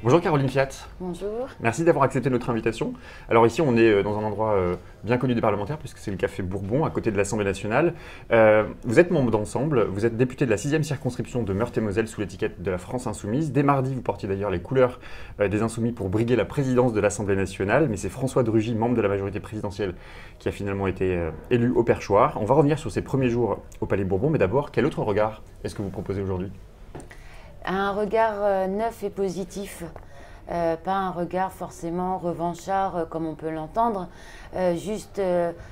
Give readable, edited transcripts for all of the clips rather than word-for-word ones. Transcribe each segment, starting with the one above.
Bonjour Caroline Fiat. Bonjour. Merci d'avoir accepté notre invitation. Alors ici on est dans un endroit bien connu des parlementaires puisque c'est le Café Bourbon à côté de l'Assemblée nationale. Vous êtes membre d'Ensemble, vous êtes député de la 6e circonscription de Meurthe-et-Moselle sous l'étiquette de la France Insoumise. Dès mardi vous portiez d'ailleurs les couleurs des Insoumis pour briguer la présidence de l'Assemblée nationale, mais c'est François de Rugy, membre de la majorité présidentielle, qui a finalement été élu au perchoir. On va revenir sur ses premiers jours au Palais Bourbon, mais d'abord quel autre regard est-ce que vous proposez aujourd'hui ? Un regard neuf et positif, pas un regard forcément revanchard comme on peut l'entendre, juste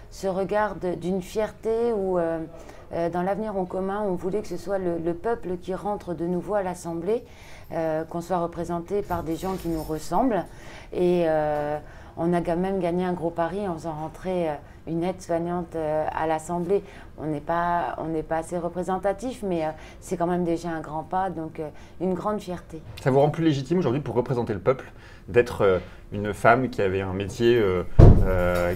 ce regard d'une fierté où dans l'avenir en commun on voulait que ce soit le peuple qui rentre de nouveau à l'Assemblée, qu'on soit représenté par des gens qui nous ressemblent et on a quand même gagné un gros pari en faisant rentrer une aide-soignante à l'Assemblée. On n'est pas assez représentatif, mais c'est quand même déjà un grand pas, donc une grande fierté. Ça vous rend plus légitime aujourd'hui pour représenter le peuple d'être une femme qui avait un métier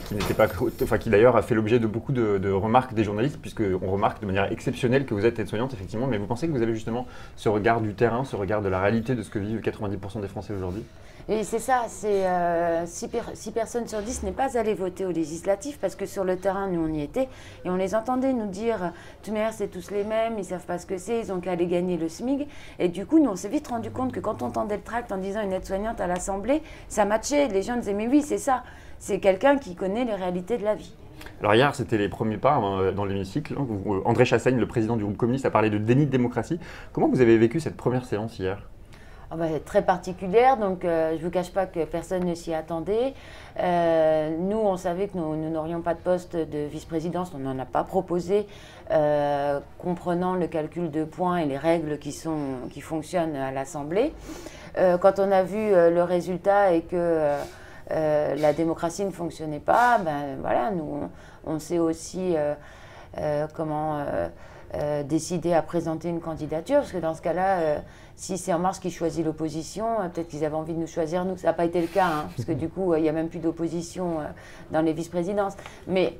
qui n'était pas, enfin qui d'ailleurs a fait l'objet de beaucoup de remarques des journalistes, puisqu'on remarque de manière exceptionnelle que vous êtes aide-soignante effectivement, mais vous pensez que vous avez justement ce regard du terrain, ce regard de la réalité de ce que vivent 90% des Français aujourd'hui ? Et c'est ça, c'est 6 personnes sur 10 n'est pas allé voter aux législatives parce que sur le terrain, nous on y était et on les entendait nous dire « de toute manière c'est tous les mêmes, ils ne savent pas ce que c'est, ils ont qu'à aller gagner le SMIC ». Et du coup, nous on s'est vite rendu compte que quand on tendait le tract en disant une aide-soignante à l'Assemblée, ça matchait, les gens disaient « mais oui c'est ça, c'est quelqu'un qui connaît les réalités de la vie ». Alors hier, c'était les premiers pas dans l'hémicycle. André Chassaigne, le président du groupe communiste, a parlé de déni de démocratie. Comment vous avez vécu cette première séance hier ? Très particulière, donc je ne vous cache pas que personne ne s'y attendait. Nous, on savait que nous n'aurions pas de poste de vice-présidence, on n'en a pas proposé, comprenant le calcul de points et les règles qui fonctionnent à l'Assemblée. Quand on a vu le résultat et que la démocratie ne fonctionnait pas, ben voilà, nous, on s'est aussi décidé à présenter une candidature, parce que dans ce cas-là, si c'est En Marche qui choisit l'opposition, peut-être qu'ils avaient envie de nous choisir nous. Ça n'a pas été le cas, hein, parce que du coup, il n'y a même plus d'opposition dans les vice-présidences. Mais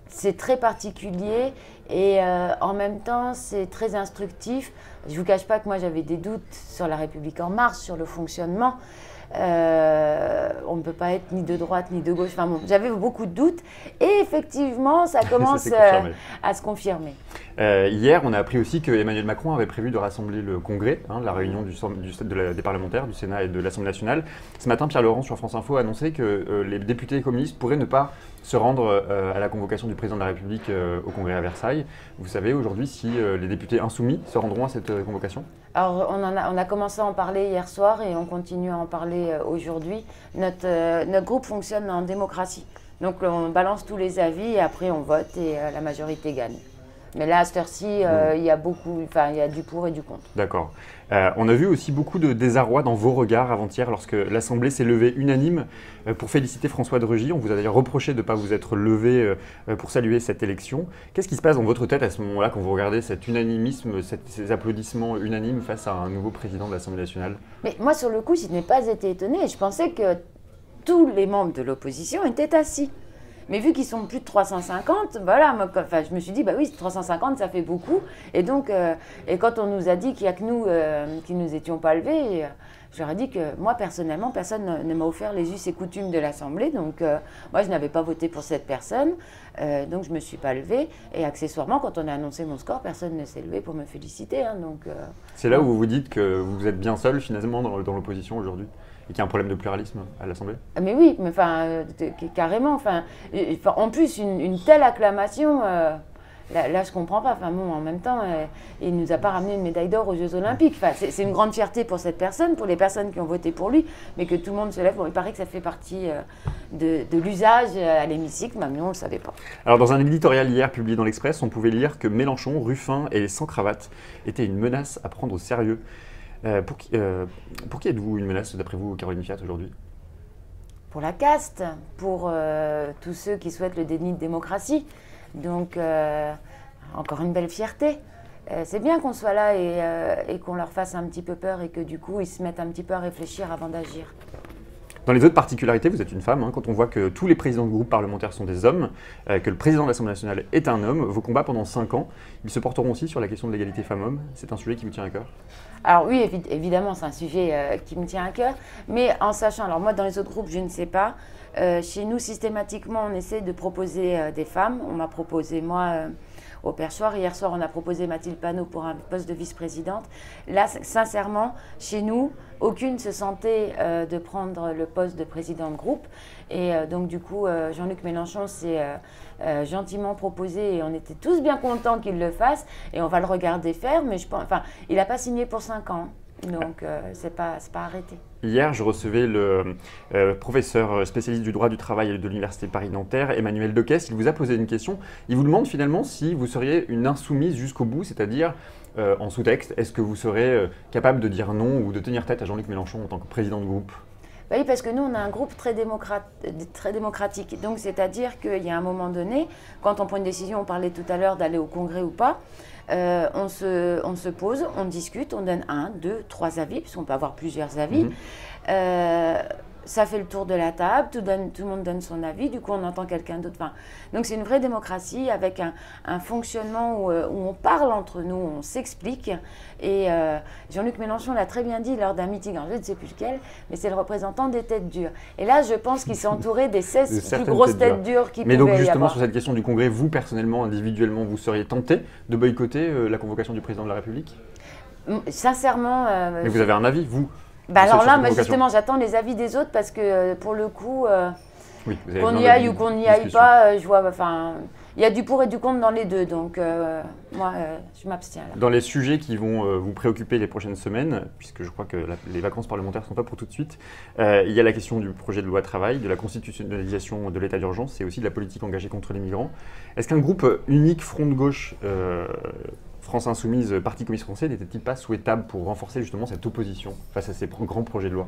c'est très particulier et en même temps, c'est très instructif. Je ne vous cache pas que moi, j'avais des doutes sur La République En Marche, sur le fonctionnement. On ne peut pas être ni de droite ni de gauche. Enfin bon, j'avais beaucoup de doutes et effectivement, ça commence à se confirmer. Hier, on a appris aussi que Emmanuel Macron avait prévu de rassembler le Congrès, la réunion des parlementaires, du Sénat et de l'Assemblée nationale. Ce matin, Pierre Laurent sur France Info a annoncé que les députés communistes pourraient ne pas se rendre à la convocation du président de la République au Congrès à Versailles. Vous savez aujourd'hui si les députés insoumis se rendront à cette convocation ? Alors, on a commencé à en parler hier soir et on continue à en parler aujourd'hui. Notre groupe fonctionne en démocratie. Donc, on balance tous les avis et après, on vote et la majorité gagne. Mais là, à cette heure-ci, il y a du pour et du contre. D'accord. On a vu aussi beaucoup de désarroi dans vos regards avant-hier lorsque l'Assemblée s'est levée unanime pour féliciter François de Rugy. On vous a d'ailleurs reproché de ne pas vous être levé pour saluer cette élection. Qu'est-ce qui se passe dans votre tête à ce moment-là quand vous regardez cet unanimisme, ces applaudissements unanimes face à un nouveau président de l'Assemblée nationale ? Mais moi, sur le coup, je n'ai pas été étonnée. Je pensais que tous les membres de l'opposition étaient assis. Mais vu qu'ils sont plus de 350, voilà, je me suis dit, bah oui, 350, ça fait beaucoup. Et donc, et quand on nous a dit qu'il n'y a que nous qui ne nous étions pas levés, je leur ai dit que moi, personnellement, personne ne m'a offert les us et coutumes de l'Assemblée. Donc, moi, je n'avais pas voté pour cette personne. Donc, je ne me suis pas levée. Et accessoirement, quand on a annoncé mon score, personne ne s'est levé pour me féliciter. Hein, c'est là où vous vous dites que vous êtes bien seul, finalement, dans l'opposition aujourd'hui ? Et qu'il y a un problème de pluralisme à l'Assemblée ? Mais oui, mais carrément. En plus, une telle acclamation, là, je ne comprends pas. En même temps, il ne nous a pas ramené une médaille d'or aux Jeux Olympiques. C'est une grande fierté pour cette personne, pour les personnes qui ont voté pour lui, mais que tout le monde se lève. Bon, il paraît que ça fait partie de l'usage à l'hémicycle, mais nous, on ne le savait pas. Alors, dans un éditorial hier publié dans l'Express, on pouvait lire que Mélenchon, Ruffin et les sans-cravates étaient une menace à prendre au sérieux. Pour qui êtes-vous une menace, d'après vous, Caroline Fiat, aujourd'hui ? Pour la caste, pour tous ceux qui souhaitent le déni de démocratie. Donc, encore une belle fierté. C'est bien qu'on soit là et qu'on leur fasse un petit peu peur et que du coup, ils se mettent un petit peu à réfléchir avant d'agir. Dans les autres particularités, vous êtes une femme. Quand on voit que tous les présidents de groupes parlementaires sont des hommes, que le président de l'Assemblée nationale est un homme, vos combats pendant 5 ans, ils se porteront aussi sur la question de l'égalité femmes-hommes. C'est un sujet qui vous tient à cœur? Alors oui, évidemment, c'est un sujet qui me tient à cœur, mais en sachant, alors moi dans les autres groupes, je ne sais pas. Chez nous, systématiquement, on essaie de proposer des femmes. On m'a proposé, moi, au perchoir. Hier soir, on a proposé Mathilde Panot pour un poste de vice-présidente. Là, sincèrement, chez nous, aucune se sentait de prendre le poste de président de groupe. Et donc, du coup, Jean-Luc Mélenchon s'est gentiment proposé et on était tous bien contents qu'il le fasse. Et on va le regarder faire, mais je pense, enfin, il n'a pas signé pour 5 ans. Donc, c'est pas arrêté. Hier, je recevais le professeur spécialiste du droit du travail de l'Université Paris-Nanterre, Emmanuel Dequesse. Il vous a posé une question. Il vous demande finalement si vous seriez une insoumise jusqu'au bout, c'est-à-dire en sous-texte, est-ce que vous serez capable de dire non ou de tenir tête à Jean-Luc Mélenchon en tant que président de groupe? Oui, parce que nous, on a un groupe très démocratique. Donc, c'est-à-dire qu'il y a un moment donné, quand on prend une décision, on parlait tout à l'heure d'aller au Congrès ou pas, on se pose, on discute, on donne 1, 2, 3 avis, puisqu'on peut avoir plusieurs avis. Ça fait le tour de la table, tout le monde donne son avis, du coup on entend quelqu'un d'autre. Enfin, donc c'est une vraie démocratie avec un fonctionnement où on parle entre nous, on s'explique. Et Jean-Luc Mélenchon l'a très bien dit lors d'un meeting, alors je ne sais plus lequel, mais c'est le représentant des têtes dures. Et là je pense qu'il s'est entouré des 16 plus grosses têtes dures qui pouvaient y avoir. Mais donc justement sur cette question du Congrès, vous personnellement, individuellement, vous seriez tenté de boycotter la convocation du président de la République? Sincèrement… mais vous avez un avis, vous? Bah alors là, moi, justement, j'attends les avis des autres parce que pour le coup, oui, qu'on y aille ou qu'on n'y aille pas, je vois, enfin, il y a du pour et du contre dans les deux, donc moi, je m'abstiens là. Dans les sujets qui vont vous préoccuper les prochaines semaines, puisque je crois que les vacances parlementaires ne sont pas pour tout de suite, il y a la question du projet de loi travail, de la constitutionnalisation de l'état d'urgence et aussi de la politique engagée contre les migrants. Est-ce qu'un groupe unique, front de gauche, France Insoumise, Parti communiste français, n'était-il pas souhaitable pour renforcer justement cette opposition face à ces grands projets de loi?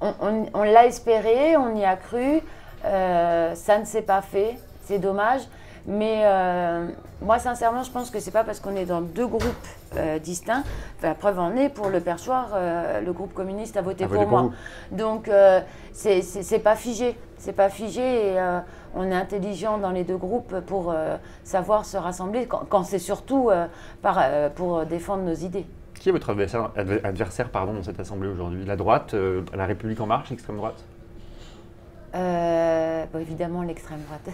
On l'a espéré, on y a cru, ça ne s'est pas fait, c'est dommage. Mais moi, sincèrement, je pense que c'est pas parce qu'on est dans deux groupes distincts. Enfin, la preuve en est, pour le perchoir, le groupe communiste a voté pour moi. Donc, c'est pas figé. C'est pas figé et on est intelligent dans les deux groupes pour savoir se rassembler quand c'est surtout pour défendre nos idées. Qui est votre adversaire dans cette assemblée aujourd'hui? La droite, la République en marche, l'extrême droite? Bon, évidemment, l'extrême droite.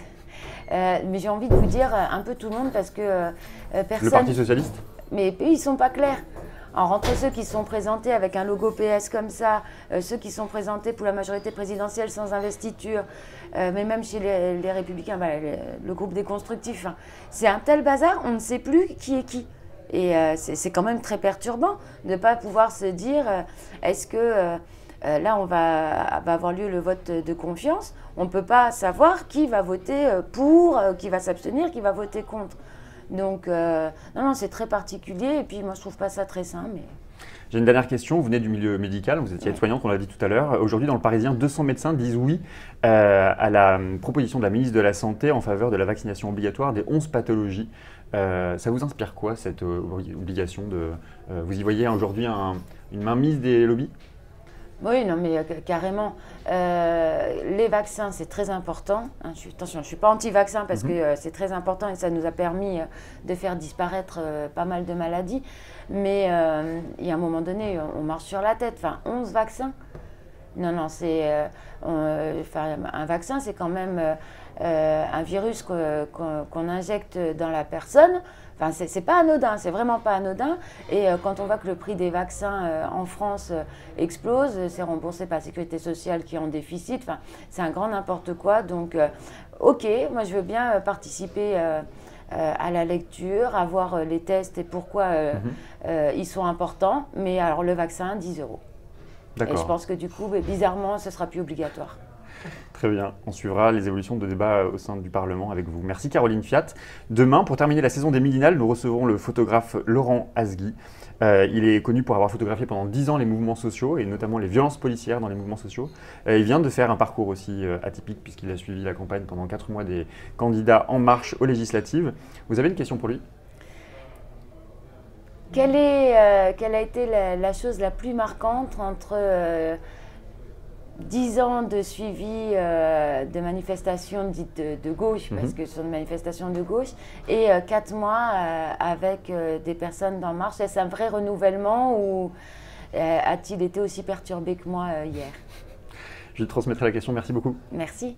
Mais j'ai envie de vous dire un peu tout le monde parce que personne… Le Parti socialiste? Mais eux, ils ne sont pas clairs. Alors, entre ceux qui sont présentés avec un logo PS comme ça, ceux qui sont présentés pour la majorité présidentielle sans investiture, mais même chez les Républicains, le groupe des constructifs, hein, c'est un tel bazar, on ne sait plus qui est qui. Et c'est quand même très perturbant de ne pas pouvoir se dire est-ce que là, va avoir lieu le vote de confiance. On ne peut pas savoir qui va voter pour, qui va s'abstenir, qui va voter contre. Donc, non, c'est très particulier. Et puis, moi, je ne trouve pas ça très sain. Mais… J'ai une dernière question. Vous venez du milieu médical, vous étiez aide-soignante, on l'a dit tout à l'heure. Aujourd'hui, dans le Parisien, 200 médecins disent oui à la proposition de la ministre de la Santé en faveur de la vaccination obligatoire des 11 pathologies. Ça vous inspire quoi, cette obligation de… vous y voyez aujourd'hui une mainmise des lobbies? Oui, non, mais carrément. Les vaccins, c'est très important. Attention, je ne suis pas anti-vaccin parce que c'est très important et ça nous a permis de faire disparaître pas mal de maladies. Mais il y a un moment donné, on marche sur la tête. Enfin, 11 vaccins. Non, c'est… un vaccin, c'est quand même un virus qu'on injecte dans la personne. Enfin, c'est pas anodin, c'est vraiment pas anodin. Et quand on voit que le prix des vaccins en France explose, c'est remboursé par la Sécurité sociale qui est en déficit. Enfin, c'est un grand n'importe quoi. Donc, ok, moi je veux bien participer à la lecture, à voir les tests et pourquoi ils sont importants. Mais alors le vaccin, 10 €. Et je pense que du coup, bizarrement, ce sera plus obligatoire. Très bien, on suivra les évolutions de débat au sein du Parlement avec vous. Merci Caroline Fiat. Demain, pour terminer la saison des Midinales, nous recevrons le photographe Laurent Hasgui. Il est connu pour avoir photographié pendant 10 ans les mouvements sociaux et notamment les violences policières dans les mouvements sociaux. Il vient de faire un parcours aussi atypique puisqu'il a suivi la campagne pendant 4 mois des candidats En Marche aux législatives. Vous avez une question pour lui? Quelle a été la chose la plus marquante entre 10 ans de suivi de manifestations dites de gauche, parce que ce sont des manifestations de gauche, et 4 mois avec des personnes d'En Marche. Est-ce un vrai renouvellement ou a-t-il été aussi perturbé que moi hier? Je transmettrai la question. Merci beaucoup. Merci.